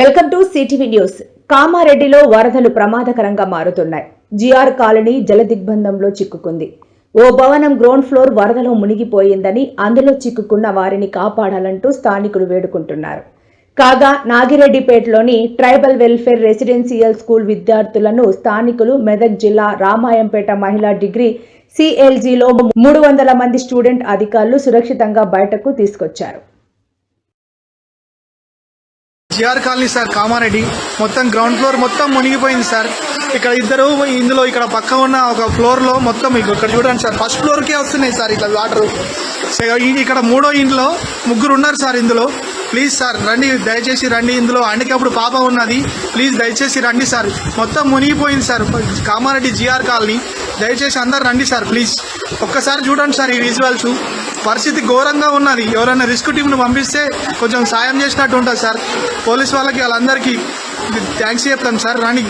Welcome to CTV news. కామారెడ్డిలో వరదలు ప్రమాదకరంగా మారుతున్నాయి. జిఆర్ కాలనీ జలదిగ్బంధంలో చిక్కుకుంది. ఓ భవనం గ్రౌండ్ ఫ్లోర్ వరదలో మునిగిపోయిందని, అందులో చిక్కుకున్న వారిని కాపాడాలంటూ స్థానికులు వేడుకుంటున్నారు. కాగా నాగిరెడ్డిపేటలోని ట్రైబల్ వెల్ఫేర్ రెసిడెన్షియల్ స్కూల్ విద్యార్థులను స్థానికులు మెదక్ జిల్లా రామాయంపేట మహిళా డిగ్రీ సిఎల్జీలో 300 మంది స్టూడెంట్ అధికారులు సురక్షితంగా బయటకు తీసుకొచ్చారు. జిఆర్ కాలనీ సార్, కామారెడ్డి మొత్తం గ్రౌండ్ ఫ్లోర్ మొత్తం మునిగిపోయింది సార్. ఇక్కడ ఇద్దరు ఇందులో ఇక్కడ పక్క ఉన్న ఒక ఫ్లోర్ లో మొత్తం ఇక్కడ చూడండి సార్, ఫస్ట్ ఫ్లోర్ కే వస్తున్నాయి సార్ ఇట్లా వాటర్. ఇక్కడ మూడో ఇంట్లో ముగ్గురు ఉన్నారు సార్. ఇందులో ప్లీజ్ సార్ రండి, దయచేసి రండి. ఇందులో అప్పుడు పాప ఉన్నది, ప్లీజ్ దయచేసి రండి సార్. మొత్తం మునిగిపోయింది సార్ కామారెడ్డి జిఆర్ కాలనీ. దయచేసి అందరు రండి సార్ ప్లీజ్. ఒక్కసారి చూడండి సార్ ఈ విజువల్స్. పరిస్థితి ఘోరంగా ఉన్నది. ఎవరైనా రిస్క్ టీంను పంపిస్తే కొంచెం సాయం చేసినట్టు ఉంటుంది సార్. పోలీస్ వాళ్ళకి వాళ్ళందరికీ థ్యాంక్స్ చెప్తాను సార్. రండి.